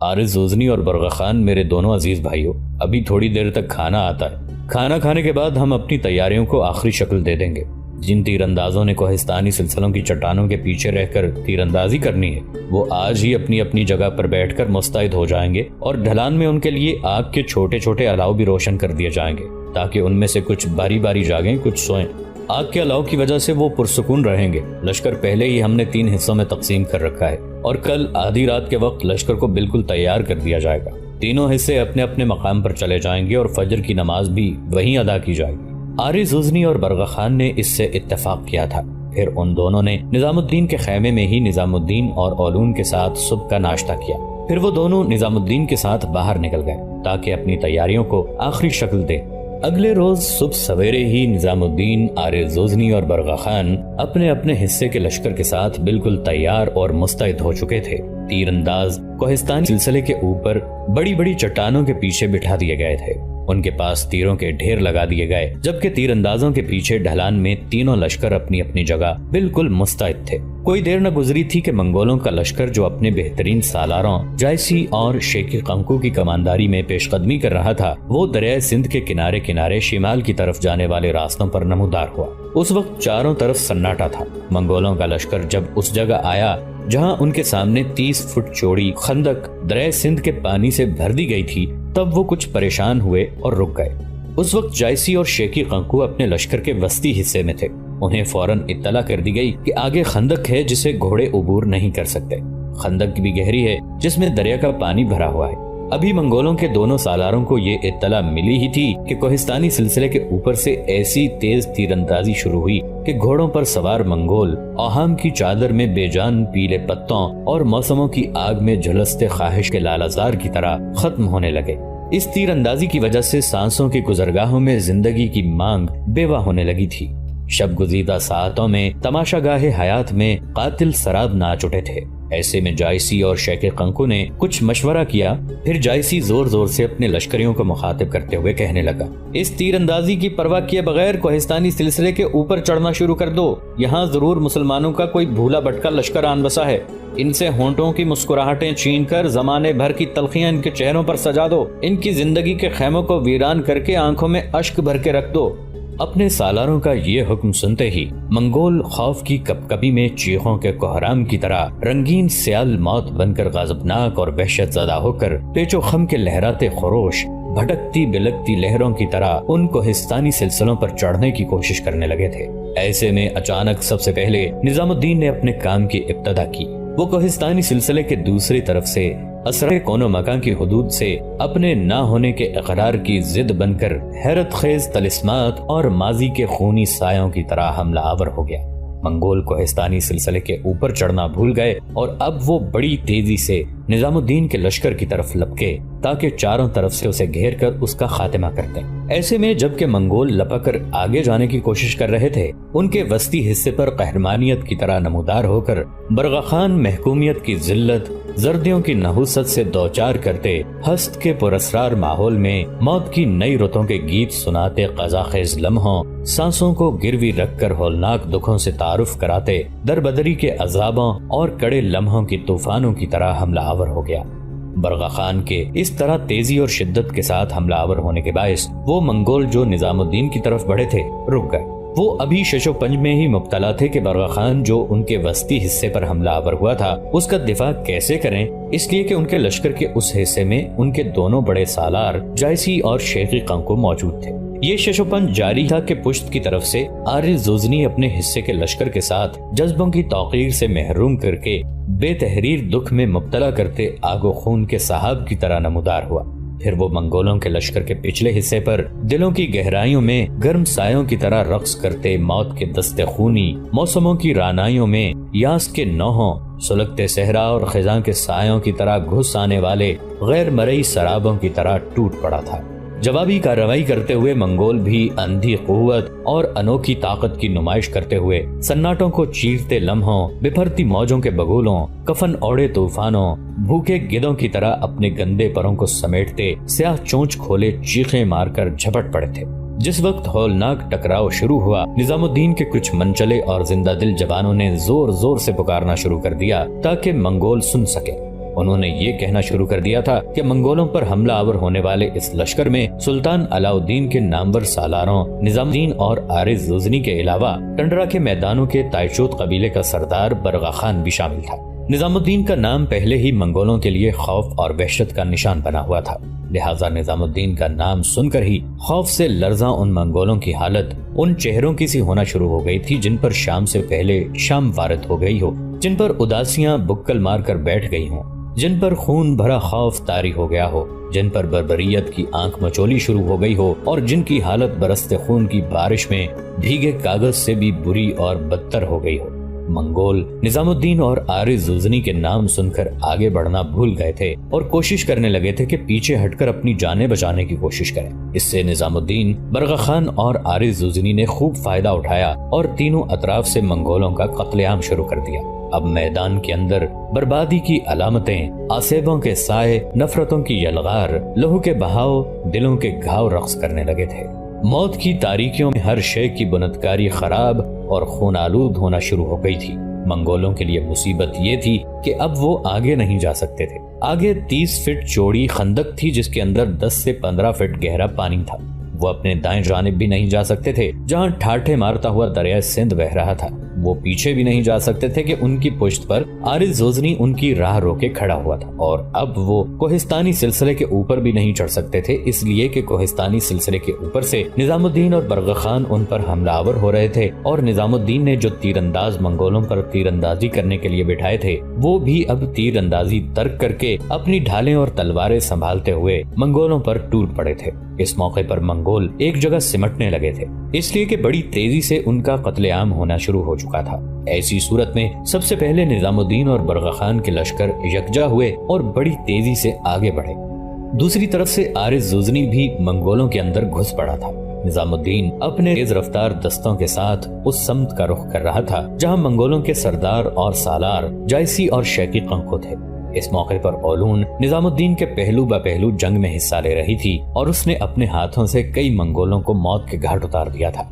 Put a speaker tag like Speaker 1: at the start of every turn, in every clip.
Speaker 1: عارض غزنی اور برغا خان میرے دونوں عزیز بھائیوں، ابھی تھوڑی دیر تک کھانا آتا ہے، کھانا کھانے کے بعد ہم اپنی تیاریوں کو آخری شکل دے دیں گے۔ جن تیر اندازوں نے کوہستانی سلسلوں کی چٹانوں کے پیچھے رہ کر تیر اندازی کرنی ہے، وہ آج ہی اپنی اپنی جگہ پر بیٹھ کر مستعد ہو جائیں گے، اور ڈھلان میں ان کے لیے آگ کے چھوٹے چھوٹے الاؤ بھی روشن کر دیے جائیں گے، تاکہ ان میں سے کچھ باری باری جاگیں، کچھ سوئیں۔ آگ کے الاؤ کی وجہ سے وہ پرسکون رہیں گے۔ لشکر پہلے ہی ہم نے 3 حصوں میں تقسیم کر رکھا ہے، اور کل آدھی رات کے وقت لشکر کو بالکل تیار کر دیا جائے گا۔ تینوں حصے اپنے اپنے مقام پر چلے جائیں گے، اور فجر کی نماز بھی وہیں ادا کی جائے گی۔ عارض غزنی اور برغا خان نے اس سے اتفاق کیا تھا۔ پھر ان دونوں نے نظام الدین کے خیمے میں ہی نظام الدین اور اولون کے ساتھ صبح کا ناشتہ کیا۔ پھر وہ دونوں نظام الدین کے ساتھ باہر نکل گئے تاکہ اپنی تیاریوں کو آخری شکل دے۔ اگلے روز صبح سویرے ہی نظام الدین، عارض غزنی اور برغا خان اپنے اپنے حصے کے لشکر کے ساتھ بالکل تیار اور مستعد ہو چکے تھے۔ تیر انداز کوہستانی سلسلے کے اوپر بڑی بڑی چٹانوں کے پیچھے بٹھا دیے گئے تھے۔ ان کے پاس تیروں کے ڈھیر لگا دیے گئے، جبکہ تیر اندازوں کے پیچھے ڈھلان میں تینوں لشکر اپنی اپنی جگہ بالکل مستعد تھے۔ کوئی دیر نہ گزری تھی کہ منگولوں کا لشکر، جو اپنے بہترین سالاروں جائسی اور شیخ قنقو کی کمانداری میں پیش قدمی کر رہا تھا، وہ دریائے سندھ کے کنارے کنارے شمال کی طرف جانے والے راستوں پر نمودار ہوا۔ اس وقت چاروں طرف سناٹا تھا۔ منگولوں کا لشکر جب اس جگہ آیا جہاں ان کے سامنے 30 فٹ چوڑی خندق دریائے سندھ کے پانی سے بھر دی گئی تھی، تب وہ کچھ پریشان ہوئے اور رک گئے۔ اس وقت جائسی اور شیخی قنقو اپنے لشکر کے وسطی حصے میں تھے۔ انہیں فوراً اطلاع کر دی گئی کہ آگے خندق ہے جسے گھوڑے عبور نہیں کر سکتے۔ خندق بھی گہری ہے جس میں دریا کا پانی بھرا ہوا ہے۔ ابھی منگولوں کے دونوں سالاروں کو یہ اطلاع ملی ہی تھی کہ کوہستانی سلسلے کے اوپر سے ایسی تیز تیر اندازی شروع ہوئی کہ گھوڑوں پر سوار منگول اوہام کی چادر میں بے جان پیلے پتوں اور موسموں کی آگ میں جھلستے خواہش کے لالازار کی طرح ختم ہونے لگے۔ اس تیر اندازی کی وجہ سے سانسوں کی گزرگاہوں میں زندگی کی مانگ بیوہ ہونے لگی تھی۔ شب گزیدہ ساعتوں میں تماشا گاہ حیات میں قاتل سراب ناچ اٹھے تھے۔ ایسے میں جائسی اور شیخ قنقو نے کچھ مشورہ کیا۔ پھر جائسی زور زور سے اپنے لشکریوں کو مخاطب کرتے ہوئے کہنے لگا، اس تیر اندازی کی پرواہ کیے بغیر کوہستانی سلسلے کے اوپر چڑھنا شروع کر دو۔ یہاں ضرور مسلمانوں کا کوئی بھولا بھٹکا لشکر آن بسا ہے۔ ان سے ہونٹوں کی مسکراہٹیں چھین کر زمانے بھر کی تلخیاں ان کے چہروں پر سجا دو۔ ان کی زندگی کے خیموں کو ویران کر کے آنکھوں میں اشک بھر کے رکھ دو۔ اپنے سالاروں کا یہ حکم سنتے ہی منگول خوف کی کپکپی میں چیخوں کے کوہرام کی طرح رنگین سیال موت بن کر غضبناک اور وحشت زدہ ہو کر پیچ و خم کے لہراتے خروش بھٹکتی بلکتی لہروں کی طرح ان کوہستانی سلسلوں پر چڑھنے کی کوشش کرنے لگے تھے۔ ایسے میں اچانک سب سے پہلے نظام الدین نے اپنے کام کی ابتدا کی۔ وہ کوہستانی سلسلے کے دوسری طرف سے اسرائے کون و مکان کی حدود سے اپنے نہ ہونے کے اقرار کی ضد بن کر حیرت خیز طلسمات اور ماضی کے خونی سایوں کی طرح حملہ آور ہو گیا۔ منگول کوہستانی سلسلے کے اوپر چڑھنا بھول گئے اور اب وہ بڑی تیزی سے نظام الدین کے لشکر کی طرف لپکے تاکہ چاروں طرف سے اسے گھیر کر اس کا خاتمہ کرتے۔ ایسے میں جب کہ منگول لپک کر آگے جانے کی کوشش کر رہے تھے، ان کے وسطی حصے پر قہرمانیت کی طرح نمودار ہو کر برغا خان محکومیت کی ذلت، زردیوں کی نحوست سے دوچار کرتے ہست کے پراسرار ماحول میں موت کی نئی رتوں کے گیت سناتے، قضا خیز لمحوں سانسوں کو گروی رکھ کر ہولناک دکھوں سے تعارف کراتے، دربدری کے عذابوں اور کڑے لمحوں کی طوفانوں کی طرح حملہ آور ہو گیا۔ برغا خان کے اس طرح تیزی اور شدت کے ساتھ حملہ آور ہونے کے باعث وہ منگول جو نظام الدین کی طرف بڑھے تھے رک گئے۔ وہ ابھی شش و پنج میں ہی مبتلا تھے کہ برغا خان جو ان کے وسطی حصے پر حملہ آور ہوا تھا اس کا دفاع کیسے کریں، اس لیے کہ ان کے لشکر کے اس حصے میں ان کے دونوں بڑے سالار جائسی اور شیخی قنقو موجود تھے۔ یہ شش و پنج جاری تھا کہ پشت کی طرف سے عارض غزنی اپنے حصے کے لشکر کے ساتھ جذبوں کی توقیر سے محروم کر کے بے تحریر دکھ میں مبتلا کرتے آگ و خون کے صحاب کی طرح نمودار ہوا۔ پھر وہ منگولوں کے لشکر کے پچھلے حصے پر دلوں کی گہرائیوں میں گرم سایوں کی طرح رقص کرتے موت کے دستے خونی موسموں کی رانائیوں میں یاس کے نوحوں سلگتے صحرا اور خزاں کے سایوں کی طرح گھس آنے والے غیر مرئی سرابوں کی طرح ٹوٹ پڑا تھا۔ جوابی کارروائی کرتے ہوئے منگول بھی اندھی قوت اور انوکھی طاقت کی نمائش کرتے ہوئے سناٹوں کو چیرتے لمحوں، بپھرتی موجوں کے بگولوں، کفن اوڑے طوفانوں، بھوکے گدوں کی طرح اپنے گندے پروں کو سمیٹتے سیاہ چونچ کھولے چیخیں مار کر جھپٹ پڑے تھے۔ جس وقت ہولناک ٹکراؤ شروع ہوا، نظام الدین کے کچھ منچلے اور زندہ دل جوانوں نے زور زور سے پکارنا شروع کر دیا تاکہ منگول سن سکے۔ انہوں نے یہ کہنا شروع کر دیا تھا کہ منگولوں پر حملہ آور ہونے والے اس لشکر میں سلطان علاء الدین کے نامور سالاروں نظام الدین اور عارض زوزنی کے علاوہ ٹنڈرا کے میدانوں کے تائشوت قبیلے کا سردار برغا خان بھی شامل تھا۔ نظام الدین کا نام پہلے ہی منگولوں کے لیے خوف اور وحشت کا نشان بنا ہوا تھا، لہٰذا نظام الدین کا نام سن کر ہی خوف سے لرزاں ان منگولوں کی حالت ان چہروں کی سی ہونا شروع ہو گئی تھی جن پر شام سے پہلے شام وارد ہو گئی ہو، جن پر اداسیاں بکل مار کر بیٹھ گئی ہوں، جن پر خون بھرا خوف طاری ہو گیا ہو، جن پر بربریت کی آنکھ مچولی شروع ہو گئی ہو اور جن کی حالت برستے خون کی بارش میں بھیگے کاغذ سے بھی بری اور بدتر ہو گئی ہو۔ منگول نظام الدین اور عارض زوزنی کے نام سن کر آگے بڑھنا بھول گئے تھے اور کوشش کرنے لگے تھے کہ پیچھے ہٹ کر اپنی جانیں بچانے کی کوشش کریں۔ اس سے نظام الدین، برغا خان اور عارض زوزنی نے خوب فائدہ اٹھایا اور تینوں اطراف سے منگولوں کا قتل عام شروع کر دیا۔ اب میدان کے اندر بربادی کی علامتیں، آسیبوں کے سائے، نفرتوں کی یلغار، لہو کے بہاؤ، دلوں کے گھاؤ رقص کرنے لگے تھے۔ موت کی تاریکیوں میں ہر شے کی بنتکاری خراب اور خون آلود ہونا شروع ہو گئی تھی۔ منگولوں کے لیے مصیبت یہ تھی کہ اب وہ آگے نہیں جا سکتے تھے۔ آگے 30 فٹ چوڑی خندق تھی جس کے اندر 10 سے 15 فٹ گہرا پانی تھا۔ وہ اپنے دائیں جانب بھی نہیں جا سکتے تھے جہاں ٹھاٹھے مارتا ہوا دریائے سندھ بہ رہا تھا۔ وہ پیچھے بھی نہیں جا سکتے تھے کہ ان کی پشت پر عارض زوزنی ان کی راہ روکے کھڑا ہوا تھا، اور اب وہ کوہستانی سلسلے کے اوپر بھی نہیں چڑھ سکتے تھے، اس لیے کہ کوہستانی سلسلے کے اوپر سے نظام الدین اور برغا خان ان پر حملہ آور ہو رہے تھے، اور نظام الدین نے جو تیر انداز منگولوں پر تیر اندازی کرنے کے لیے بٹھائے تھے وہ بھی اب تیر اندازی ترک کر کے اپنی ڈھالیں اور تلواریں سنبھالتے ہوئے منگولوں پر ٹوٹ پڑے تھے۔ اس موقع پر منگول ایک جگہ سمٹنے لگے تھے، اس لیے کہ بڑی تیزی سے ان کا قتل عام ہونا شروع ہو چکا تھا۔ ایسی صورت میں سب سے پہلے نظام الدین اور برغا خان کے لشکر یکجا ہوئے اور بڑی تیزی سے آگے بڑھے۔ دوسری طرف سے عارض زوزنی بھی منگولوں کے اندر گھس پڑا تھا۔ نظام الدین اپنے تیز رفتار دستوں کے ساتھ اس سمت کا رخ کر رہا تھا جہاں منگولوں کے سردار اور سالار جائسی اور شیکی قنقو تھے۔ اس موقع پر اولون نظام الدین کے پہلو بہ پہلو جنگ میں حصہ لے رہی تھی اور اس نے اپنے ہاتھوں سے کئی منگولوں کو موت کے گھاٹ اتار دیا تھا۔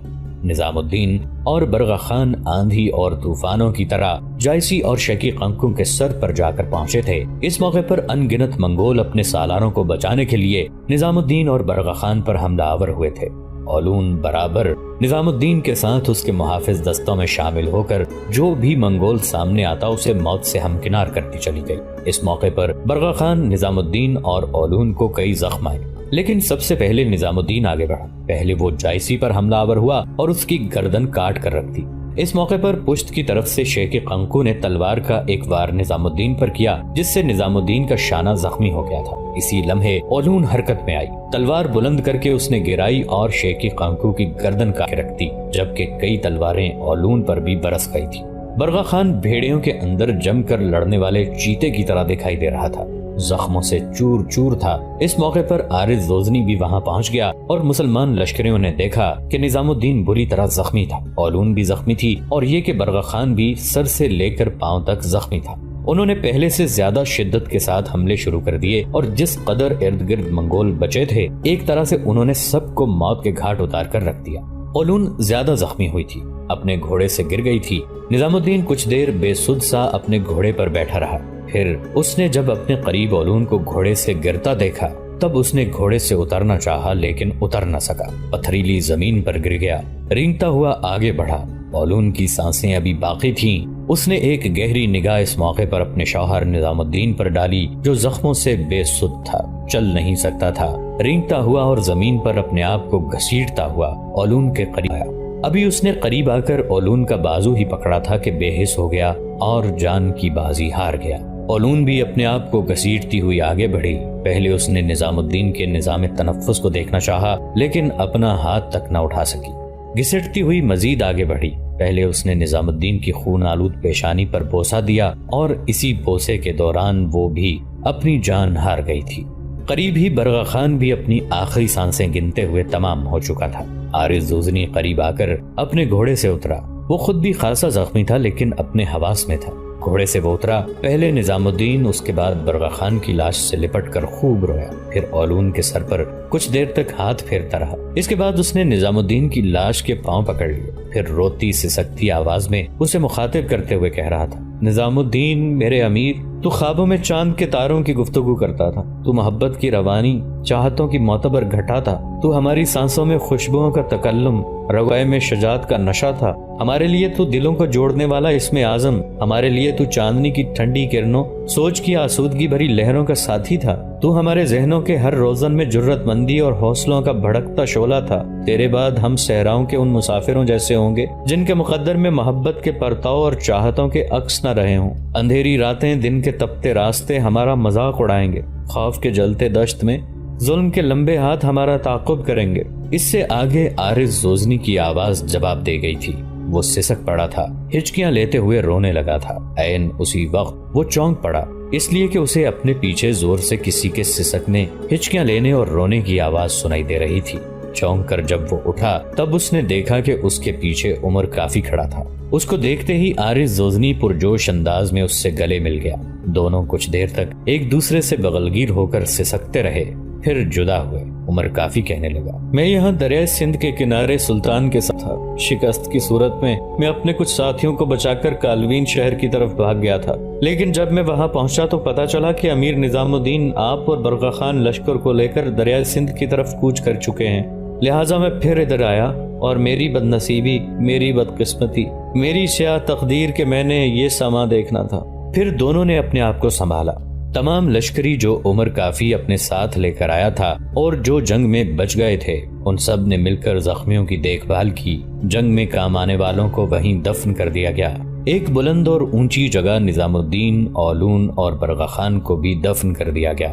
Speaker 1: نظام الدین اور برغا خان آندھی اور طوفانوں کی طرح جائسی اور شیکی قنقو کے سر پر جا کر پہنچے تھے۔ اس موقع پر ان گنت منگول اپنے سالاروں کو بچانے کے لیے نظام الدین اور برغا خان پر حملہ آور ہوئے تھے۔ اولون برابر نظام الدین کے ساتھ اس کے محافظ دستوں میں شامل ہو کر جو بھی منگول سامنے آتا اسے موت سے ہمکنار کرتی چلی گئی۔ اس موقع پر برغا خان، نظام الدین اور اولون کو کئی زخم آئے، لیکن سب سے پہلے نظام الدین آگے بڑھا۔ پہلے وہ جائسی پر حملہ آور ہوا اور اس کی گردن کاٹ کر رکھ دی۔ اس موقع پر پشت کی طرف سے شیخ قنقو نے تلوار کا ایک وار نظام الدین پر کیا جس سے نظام الدین کا شانہ زخمی ہو گیا تھا۔ اسی لمحے اولون حرکت میں آئی، تلوار بلند کر کے اس نے گرائی اور شیخ قنقو کی گردن کاٹ کے رکھ دی، جبکہ کئی تلواریں اولون پر بھی برس گئی تھی۔ برغا خان بھیڑیوں کے اندر جم کر لڑنے والے چیتے کی طرح دکھائی دے رہا تھا، زخموں سے چور چور تھا۔ اس موقع پر عارض زوزنی بھی وہاں پہنچ گیا اور مسلمان لشکریوں نے دیکھا کہ نظام الدین بری طرح زخمی تھا، اولون بھی زخمی تھی اور یہ کہ برغا خان بھی سر سے لے کر پاؤں تک زخمی تھا۔ انہوں نے پہلے سے زیادہ شدت کے ساتھ حملے شروع کر دیے اور جس قدر ارد گرد منگول بچے تھے ایک طرح سے انہوں نے سب کو موت کے گھاٹ اتار کر رکھ دیا۔ اولون زیادہ زخمی ہوئی تھی، اپنے گھوڑے سے گر گئی تھی۔ نظام الدین کچھ دیر بے سود سا اپنے گھوڑے پر بیٹھا رہا، پھر اس نے جب اپنے قریب اولون کو گھوڑے سے گرتا دیکھا تب اس نے گھوڑے سے اترنا چاہا لیکن اتر نہ سکا، پتھریلی زمین پر گر گیا، رینگتا ہوا آگے بڑھا۔ اولون کی سانسیں ابھی باقی تھیں۔ اس نے ایک گہری نگاہ اس موقع پر اپنے شوہر نظام الدین پر ڈالی جو زخموں سے بے سود تھا، چل نہیں سکتا تھا، رینگتا ہوا اور زمین پر اپنے آپ کو گھسیٹتا ہوا اولون کے قریب آیا۔ ابھی اس نے قریب آ کر اولون کا بازو ہی پکڑا تھا کہ بے حس ہو گیا اور جان کی بازی ہار گیا۔ اولون بھی اپنے آپ کو گھسیٹتی ہوئی آگے بڑھی۔ پہلے اس نے نظام الدین کے نظام تنفس کو دیکھنا چاہا لیکن اپنا ہاتھ تک نہ اٹھا سکی۔ گھسٹتی ہوئی مزید آگے بڑھی۔ پہلے اس نے نظام الدین کی خون آلود پیشانی پر بوسہ دیا اور اسی بوسے کے دوران وہ بھی اپنی جان ہار گئی تھی۔ قریب ہی برغا خان بھی اپنی آخری سانسیں گنتے ہوئے تمام ہو چکا تھا۔ عارض زوزنی قریب آ کر اپنے گھوڑے سے اترا۔ وہ خود بھی خاصا زخمی تھا لیکن اپنے حواس میں تھا۔ گھوڑے سے وہ اترا، پہلے نظام الدین، اس کے بعد برغا خان کی لاش سے لپٹ کر خوب رویا، پھر اولون کے سر پر کچھ دیر تک ہاتھ پھیرتا رہا۔ اس کے بعد اس نے نظام الدین کی لاش کے پاؤں پکڑ لیے، پھر روتی سسکتی آواز میں اسے مخاطب کرتے ہوئے کہہ رہا تھا، نظام الدین میرے امیر، تو خوابوں میں چاند کے تاروں کی گفتگو کرتا تھا، تو محبت کی روانی چاہتوں کی معتبر گھٹا تھا، تو ہماری سانسوں میں خوشبوؤں کا تکلم، رگائے میں شجاعت کا نشہ تھا۔ ہمارے لیے تو دلوں کو جوڑنے والا اسم اعظم، ہمارے لیے تو چاندنی کی ٹھنڈی کرنوں، سوچ کی آسودگی بھری لہروں کا ساتھی تھا۔ تو ہمارے ذہنوں کے ہر روزن میں جرت مندی اور حوصلوں کا بھڑکتا شعلہ تھا۔ تیرے بعد ہم صحراؤں کے ان مسافروں جیسے ہوں گے جن کے مقدر میں محبت کے پرتاؤ اور چاہتوں کے عکس نہ رہے ہوں۔ اندھیری راتیں، دن کے تپتے راستے ہمارا مذاق اڑائیں گے، خوف کے جلتے دشت میں ظلم کے لمبے ہاتھ ہمارا تعاقب کریں گے۔ اس سے آگے عارض زوزنی کی آواز جواب دے گئی تھی۔ وہ سسک پڑا تھا، ہچکیاں لیتے ہوئے رونے لگا تھا۔ عین اسی وقت وہ چونک پڑا، اس لیے کہ اسے اپنے پیچھے زور سے کسی کے سسکنے، ہچکیاں لینے اور رونے کی آواز سنائی دے رہی تھی۔ چونک کر جب وہ اٹھا تب اس نے دیکھا کہ اس کے پیچھے عمر کافی کھڑا تھا۔ اس کو دیکھتے ہی عارض زوزنی پرجوش انداز میں اس سے گلے مل گیا۔ دونوں کچھ دیر تک ایک دوسرے سے بغلگیر ہو کر سسکتے رہے، پھر جدا ہوئے۔ عمر کافی کہنے لگا، میں یہاں دریائے سندھ کے کنارے سلطان کے ساتھ تھا۔ شکست کی صورت میں اپنے کچھ ساتھیوں کو بچا کر کالوین شہر کی طرف بھاگ گیا تھا، لیکن جب میں وہاں پہنچا تو پتا چلا کہ امیر نظام الدین آپ اور برقع خان لشکر کو لے کر دریائے سندھ کی طرف کوچ کر چکے ہیں۔ لہٰذا میں پھر ادھر آیا، اور میری بد نصیبی، میری بدقسمتی، میری سیاہ تقدیر کہ میں نے یہ سما دیکھنا تھا۔ پھر دونوں نے اپنے آپ کو سنبھالا۔ تمام لشکری جو عمر کافی اپنے ساتھ لے کر آیا تھا اور جو جنگ میں بچ گئے تھے، ان سب نے مل کر زخمیوں کی دیکھ بھال کی۔ جنگ میں کام آنے والوں کو وہیں دفن کر دیا گیا۔ ایک بلند اور اونچی جگہ نظام الدین، اولون اور برقع خان کو بھی دفن کر دیا گیا۔